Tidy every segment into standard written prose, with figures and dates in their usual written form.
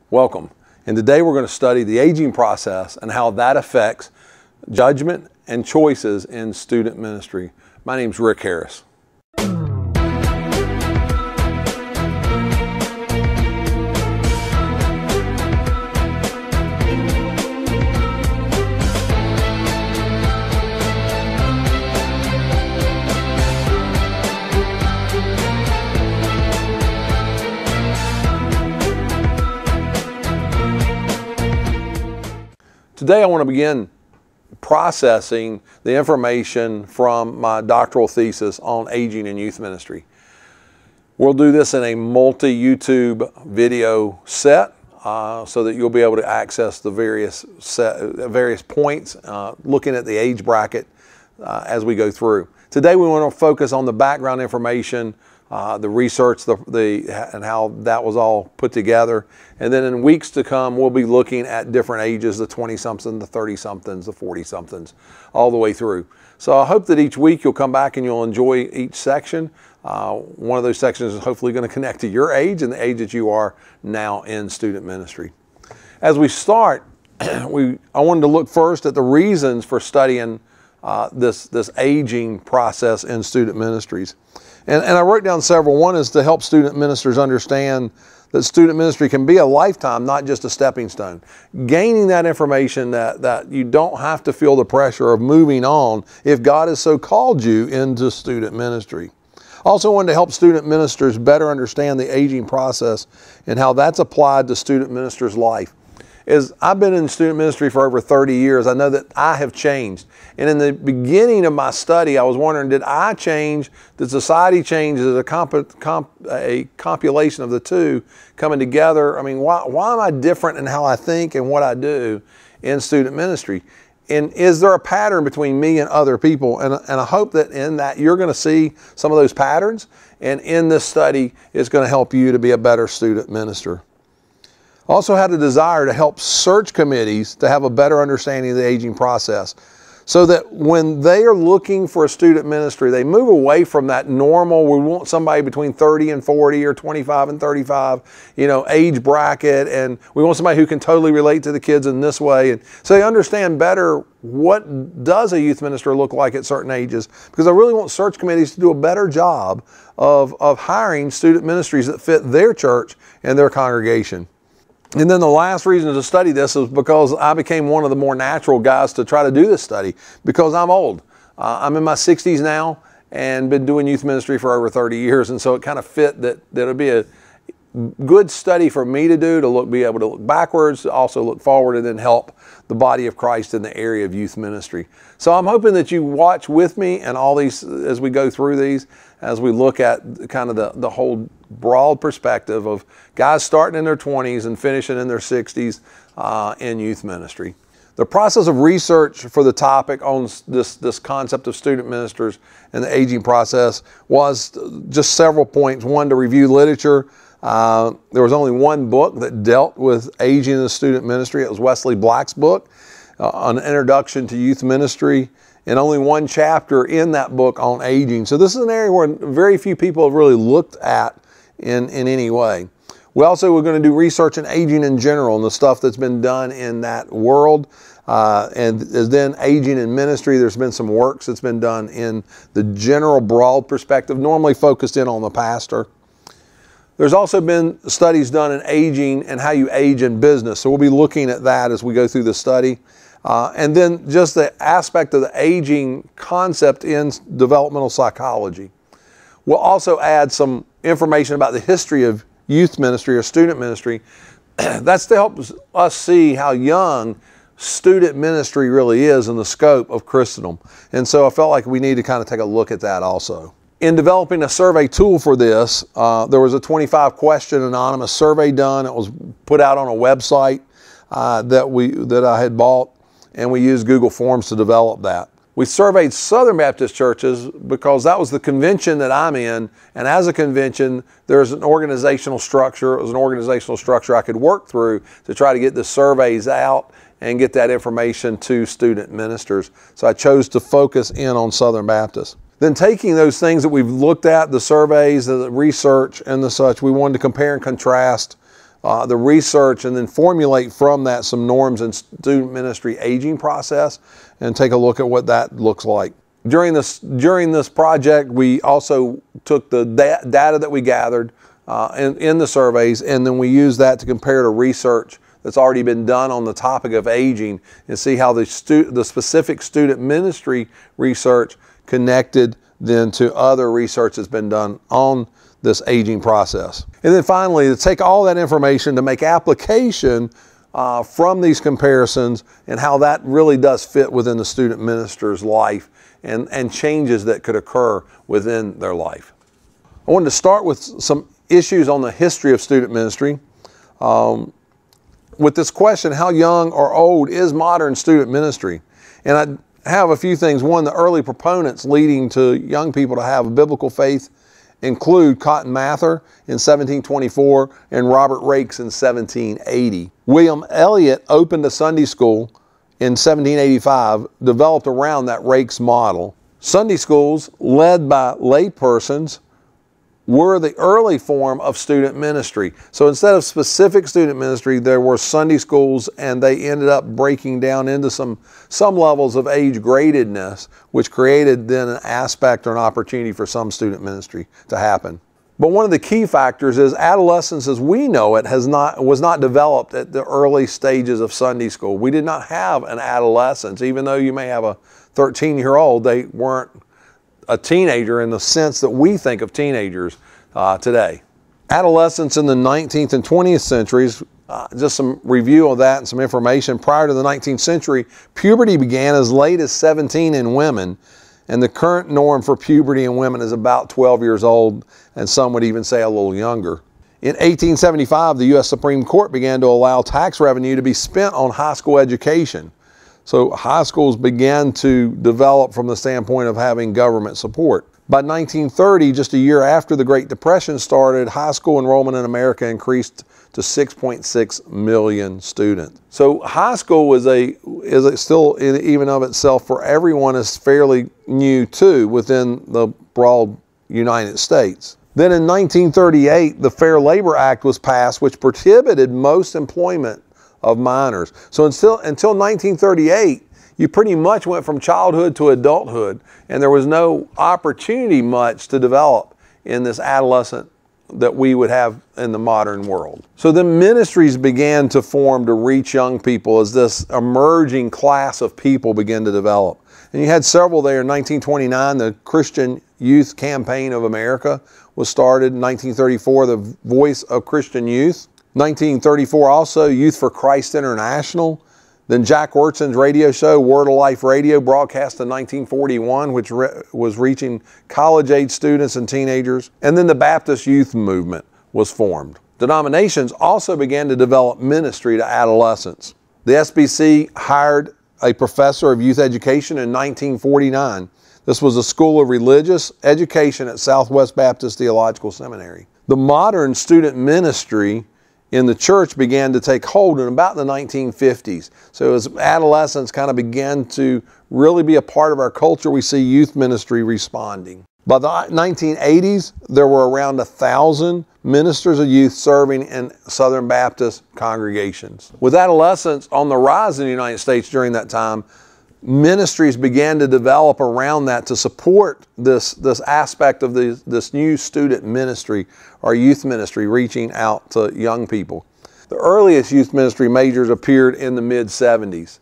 Welcome. And today we're going to study the aging process and how that affects judgment and choices in student ministry. My name's Rick Harris. Today I want to begin processing the information from my doctoral thesis on aging in youth ministry. We'll do this in a multi-YouTube video set so that you'll be able to access the various points, looking at the age bracket as we go through. Today we want to focus on the background information, the research, and how that was all put together. And then in weeks to come, we'll be looking at different ages, the 20-somethings, the 30-somethings, the 40-somethings, all the way through. So I hope that each week you'll come back and you'll enjoy each section. One of those sections is hopefully going to connect to your age and the age that you are now in student ministry. As we start, I wanted to look first at the reasons for studying this aging process in student ministries. And I wrote down several. One is to help student ministers understand that student ministry can be a lifetime, not just a stepping stone. Gaining that information that you don't have to feel the pressure of moving on if God has so called you into student ministry. Also wanted to help student ministers better understand the aging process and how that's applied to student ministers' life. As I've been in student ministry for over 30 years, I know that I have changed. And in the beginning of my study, I was wondering, did I change? Did society change? Is it a compilation of the two coming together? I mean, why am I different in how I think and what I do in student ministry? And is there a pattern between me and other people? And I hope that in that you're going to see some of those patterns. And in this study, it's going to help you to be a better student minister. Also had a desire to help search committees to have a better understanding of the aging process so that when they are looking for a student ministry, they move away from that normal, we want somebody between 30 and 40 or 25 and 35, age bracket, and we want somebody who can totally relate to the kids in this way. And so they understand better what does a youth minister look like at certain ages, because I really want search committees to do a better job of hiring student ministries that fit their church and their congregation. And then the last reason to study this is because I became one of the more natural guys to try to do this study because I'm old. I'm in my 60s now and been doing youth ministry for over 30 years. And so it kind of fit that it would be a good study for me to do, to be able to look backwards, also look forward, and then help the body of Christ in the area of youth ministry. So I'm hoping that you watch with me and all these as we go through these, as we look at kind of the whole broad perspective of guys starting in their 20s and finishing in their 60s in youth ministry. The process of research for the topic on this concept of student ministers and the aging process was just several points. One, to review literature. There was only one book that dealt with aging in the student ministry. It was Wesley Black's book, An Introduction to Youth Ministry, and only one chapter in that book on aging. So this is an area where very few people have really looked at in any way. We also were going to do research in aging in general and the stuff that's been done in that world. And then aging in ministry, there's been some works that's been done in the general broad perspective, normally focused in on the pastor. There's also been studies done in aging and how you age in business. So we'll be looking at that as we go through the study. And then just the aspect of the aging concept in developmental psychology. We'll also add some information about the history of youth ministry or student ministry. That's to help us see how young student ministry really is in the scope of Christendom. And so I felt like we need to kind of take a look at that also. In developing a survey tool for this, there was a 25-question anonymous survey done. It was put out on a website that I had bought, and we used Google Forms to develop that. We surveyed Southern Baptist churches because that was the convention that I'm in, and as a convention, there's an organizational structure. It was an organizational structure I could work through to try to get the surveys out and get that information to student ministers. So I chose to focus in on Southern Baptist. Then taking those things that we've looked at, the surveys, the research and the such, we wanted to compare and contrast the research and then formulate from that some norms in student ministry aging process and take a look at what that looks like. During this project, we also took the data that we gathered in the surveys, and then we used that to compare to research that's already been done on the topic of aging and see how the specific student ministry research connected then to other research that's been done on this aging process. And then finally, to take all that information to make application from these comparisons and how that really does fit within the student minister's life and changes that could occur within their life. I wanted to start with some issues on the history of student ministry. With this question, how young or old is modern student ministry? And I have a few things. One, the early proponents leading to young people to have a biblical faith include Cotton Mather in 1724 and Robert Raikes in 1780. William Elliott opened a Sunday school in 1785, developed around that Raikes model. Sunday schools led by lay persons were the early form of student ministry. So instead of specific student ministry, there were Sunday schools, and they ended up breaking down into some levels of age gradedness, which created then an aspect or an opportunity for some student ministry to happen. But one of the key factors is adolescence as we know it was not developed at the early stages of Sunday school. We did not have an adolescence. Even though you may have a 13-year-old, they weren't a teenager in the sense that we think of teenagers today. Adolescence in the 19th and 20th centuries, just some review of that and some information. Prior to the 19th century, puberty began as late as 17 in women, and the current norm for puberty in women is about 12 years old, and some would even say a little younger. In 1875, the U.S. Supreme Court began to allow tax revenue to be spent on high school education. So high schools began to develop from the standpoint of having government support. By 1930, just a year after the Great Depression started, high school enrollment in America increased to 6.6 million students. So high school is still, even of itself, for everyone, is fairly new too within the broad United States. Then in 1938, the Fair Labor Act was passed, which prohibited most employment of minors. So until 1938, you pretty much went from childhood to adulthood, and there was no opportunity much to develop in this adolescent that we would have in the modern world. So then ministries began to form to reach young people as this emerging class of people began to develop. And you had several there. In 1929, the Christian Youth Campaign of America was started. In 1934, the Voice of Christian Youth. 1934 also, Youth for Christ International. Then Jack Wyrtzen's radio show, Word of Life Radio, broadcast in 1941, which was reaching college-age students and teenagers. And then the Baptist Youth Movement was formed. Denominations also began to develop ministry to adolescents. The SBC hired a professor of youth education in 1949. This was a school of religious education at Southwest Baptist Theological Seminary. The modern student ministry in the church began to take hold in about the 1950s. So as adolescents kind of began to really be a part of our culture, we see youth ministry responding. By the 1980s, there were around 1,000 ministers of youth serving in Southern Baptist congregations. With adolescents on the rise in the United States during that time, ministries began to develop around that to support this aspect of this new student ministry or youth ministry reaching out to young people. The earliest youth ministry majors appeared in the mid-70s.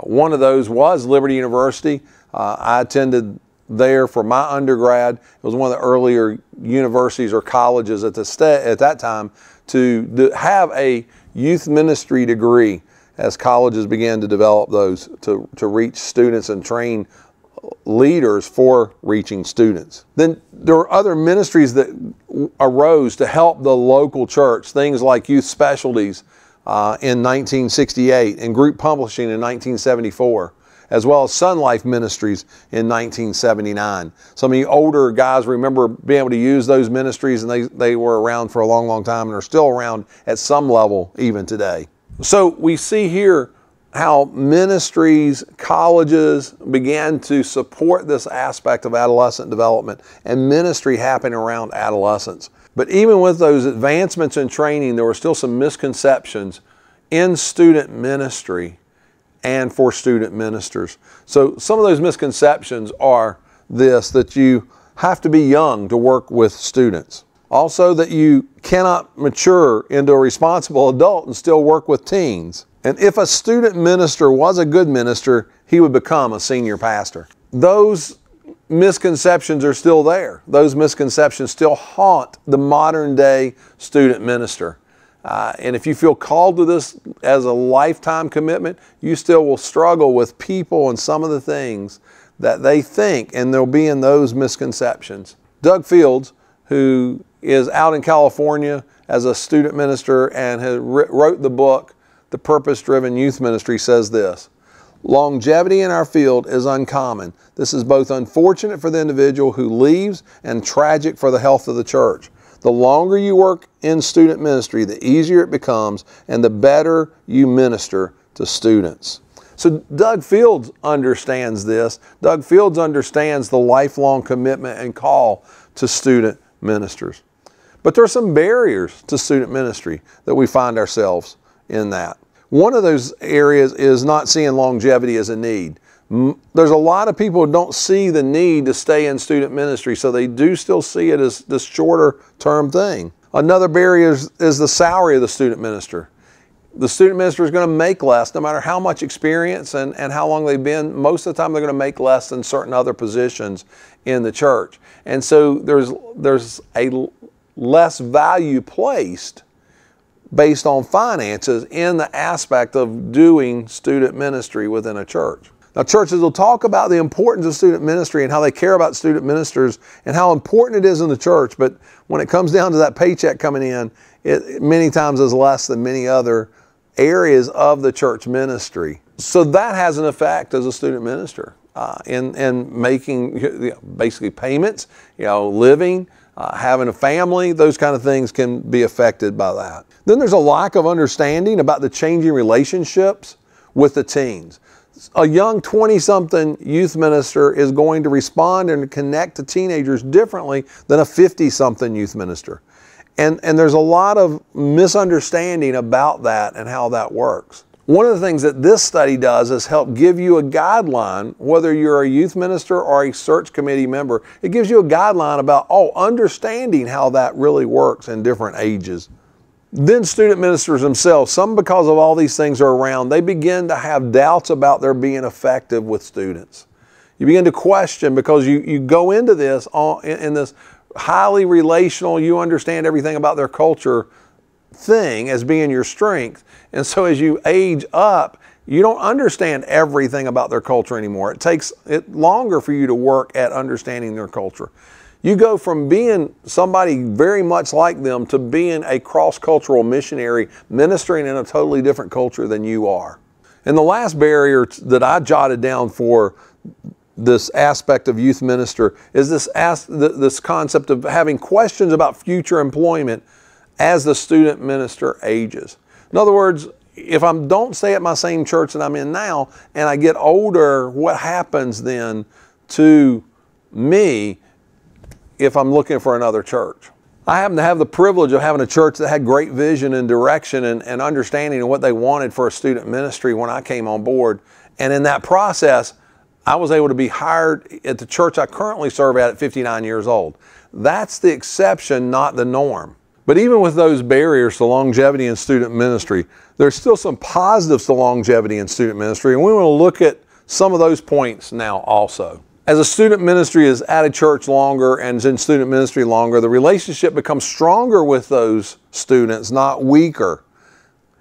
One of those was Liberty University. I attended there for my undergrad. It was one of the earlier universities or colleges at that time to have a youth ministry degree, as colleges began to develop those to reach students and train leaders for reaching students. Then there were other ministries that arose to help the local church, things like youth specialties in 1968 and group publishing in 1974, as well as Sun Life Ministries in 1979. Some of you older guys remember being able to use those ministries, and they were around for a long, long time and are still around at some level even today. So we see here how ministries, colleges began to support this aspect of adolescent development and ministry happening around adolescence. But even with those advancements in training, there were still some misconceptions in student ministry and for student ministers. So some of those misconceptions are this, that you have to be young to work with students. Also, that you cannot mature into a responsible adult and still work with teens. And if a student minister was a good minister, he would become a senior pastor. Those misconceptions are still there. Those misconceptions still haunt the modern day student minister. And if you feel called to this as a lifetime commitment, you still will struggle with people and some of the things that they think, and they'll be in those misconceptions. Doug Fields, who is out in California as a student minister and has wrote the book, The Purpose-Driven Youth Ministry, says this: longevity in our field is uncommon. This is both unfortunate for the individual who leaves and tragic for the health of the church. The longer you work in student ministry, the easier it becomes and the better you minister to students. So Doug Fields understands this. Doug Fields understands the lifelong commitment and call to student ministers. But there are some barriers to student ministry that we find ourselves in that. One of those areas is not seeing longevity as a need. There's a lot of people who don't see the need to stay in student ministry, so they do still see it as this shorter term thing. Another barrier is the salary of the student minister. The student minister is going to make less no matter how much experience and how long they've been. Most of the time they're going to make less than certain other positions in the church. And so there's a less value placed based on finances in the aspect of doing student ministry within a church. Now, churches will talk about the importance of student ministry and how they care about student ministers and how important it is in the church, but when it comes down to that paycheck coming in, it many times is less than many other areas of the church ministry. So that has an effect as a student minister in making basically payments, living, having a family. Those kind of things can be affected by that. Then there's a lack of understanding about the changing relationships with the teens. A young 20-something youth minister is going to respond and connect to teenagers differently than a 50-something youth minister. And there's a lot of misunderstanding about that and how that works. One of the things that this study does is help give you a guideline, whether you're a youth minister or a search committee member. It gives you a guideline about, understanding how that really works in different ages. Then student ministers themselves, some because of all these things are around, they begin to have doubts about their being effective with students. You begin to question because you go into this in this highly relational, you understand everything about their culture thing as being your strength. And so as you age up, you don't understand everything about their culture anymore. It takes it longer for you to work at understanding their culture. You go from being somebody very much like them to being a cross-cultural missionary ministering in a totally different culture than you are. And the last barrier that I jotted down for this aspect of youth minister is this concept of having questions about future employment as the student minister ages. In other words, if I don't stay at my same church that I'm in now and I get older, what happens then to me if I'm looking for another church? I happen to have the privilege of having a church that had great vision and direction and understanding of what they wanted for a student ministry when I came on board. And in that process, I was able to be hired at the church I currently serve at 59 years old. That's the exception, not the norm. But even with those barriers to longevity in student ministry, there's still some positives to longevity in student ministry, and we want to look at some of those points now also. As a student ministry is at a church longer and is in student ministry longer, the relationship becomes stronger with those students, not weaker.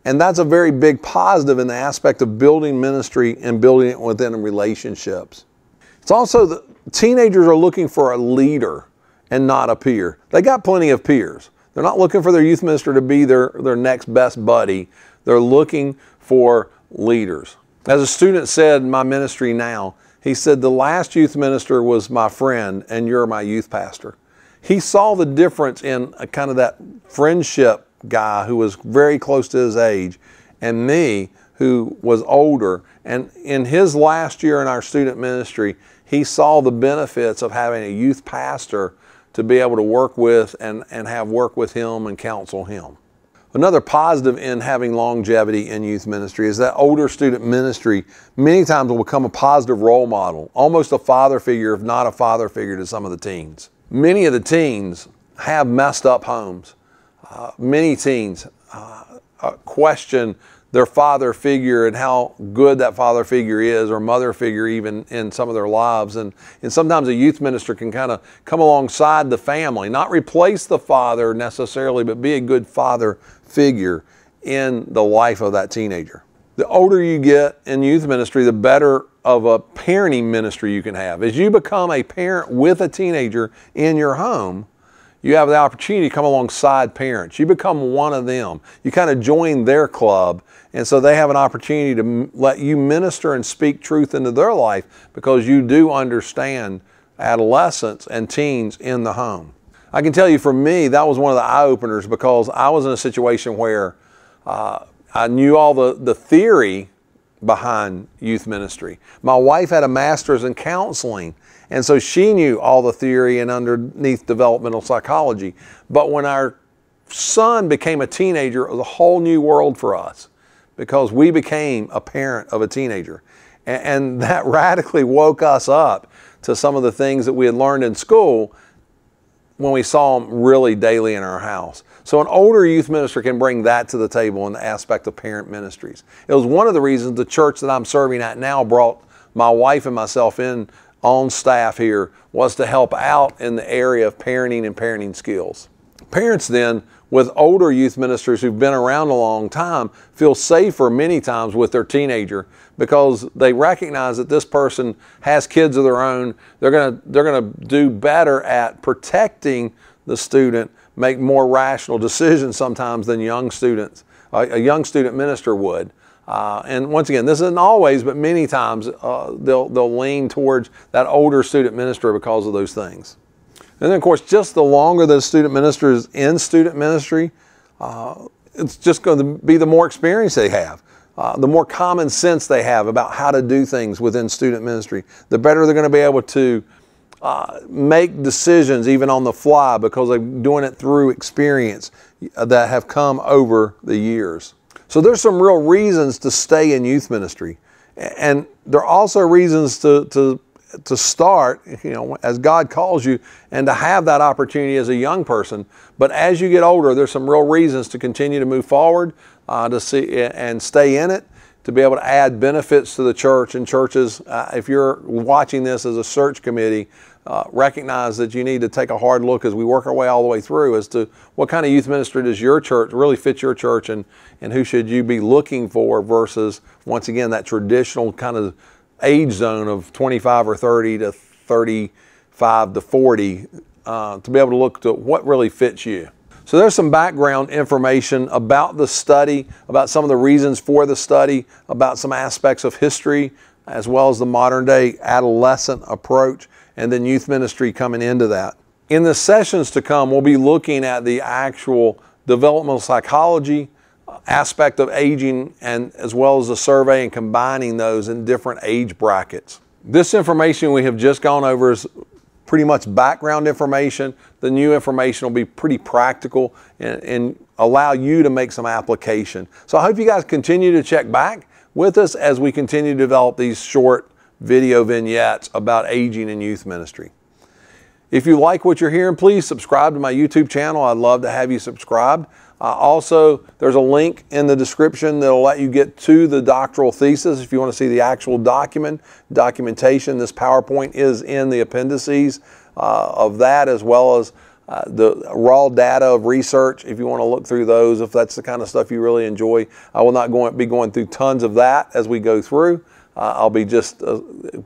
And that's a very big positive in the aspect of building ministry and building it within relationships. It's also that teenagers are looking for a leader and not a peer. They got plenty of peers. They're not looking for their youth minister to be their next best buddy. They're looking for leaders. As a student said in my ministry now, he said, the last youth minister was my friend and you're my youth pastor. He saw the difference in a kind of that friendship guy who was very close to his age and me who was older. And in his last year in our student ministry, he saw the benefits of having a youth pastor to be able to work with and have work with him and counsel him. Another positive in having longevity in youth ministry is that older student ministry many times will become a positive role model, almost a father figure, if not a father figure, to some of the teens. Many of the teens have messed up homes. Many teens question their father figure and how good that father figure is, or mother figure even, in some of their lives. And sometimes a youth minister can kind of come alongside the family, not replace the father necessarily, but be a good father figure in the life of that teenager. The older you get in youth ministry, the better of a parenting ministry you can have. As you become a parent with a teenager in your home, you have the opportunity to come alongside parents. You become one of them. You kind of join their club, and so they have an opportunity to let you minister and speak truth into their life, because you do understand adolescents and teens in the home. I can tell you, for me, that was one of the eye-openers, because I was in a situation where I knew all the theory behind youth ministry. My wife had a master's in counseling, and so she knew all the theory and underneath developmental psychology. But when our son became a teenager, it was a whole new world for us, because we became a parent of a teenager. And that radically woke us up to some of the things that we had learned in school when we saw them really daily in our house. So an older youth minister can bring that to the table in the aspect of parent ministries. It was one of the reasons the church that I'm serving at now brought my wife and myself in on staff here, was to help out in the area of parenting and parenting skills. Parents then, with older youth ministers who've been around a long time, feel safer many times with their teenager, because they recognize that this person has kids of their own. They're gonna do better at protecting the student, make more rational decisions sometimes than young students, a young student minister would. And once again, this isn't always, but many times they'll lean towards that older student minister because of those things. And then, of course, just the longer the student minister is in student ministry, it's just going to be the more experience they have, the more common sense they have about how to do things within student ministry, the better they're going to be able to make decisions even on the fly, because they're doing it through experience that have come over the years. So there's some real reasons to stay in youth ministry. And there are also reasons to start, as God calls you, and to have that opportunity as a young person. But as you get older, there's some real reasons to continue to move forward, to see and stay in it, to be able to add benefits to the church and churches. If you're watching this as a search committee, recognize that you need to take a hard look as we work our way all the way through as to what kind of youth ministry does your church really fit your church, and who should you be looking for, versus, once again, that traditional kind of age zone of 25 or 30 to 35 to 40, to be able to look to what really fits you. So there's some background information about the study, about some of the reasons for the study, about some aspects of history, as well as the modern day adolescent approach, and then youth ministry coming into that. In the sessions to come, we'll be looking at the actual developmental psychology aspect of aging, and as well as the survey, and combining those in different age brackets. This information we have just gone over is pretty much background information. The new information will be pretty practical and allow you to make some application. So I hope you guys continue to check back with us as we continue to develop these short video vignettes about aging in youth ministry. If you like what you're hearing, please subscribe to my YouTube channel. I'd love to have you subscribed. Also, there's a link in the description that'll let you get to the doctoral thesis if you want to see the actual documentation. This PowerPoint is in the appendices of that, as well as the raw data of research if you want to look through those, if that's the kind of stuff you really enjoy. I will not be going through tons of that as we go through. I'll be just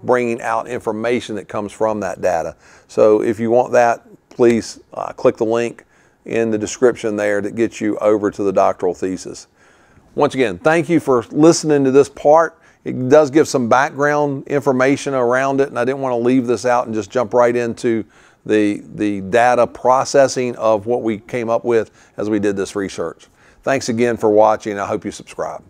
bringing out information that comes from that data. So if you want that, please click the link in the description there that gets you over to the doctoral thesis. Once again, thank you for listening to this part. It does give some background information around it, and I didn't want to leave this out and just jump right into the data processing of what we came up with as we did this research. Thanks again for watching. I hope you subscribe.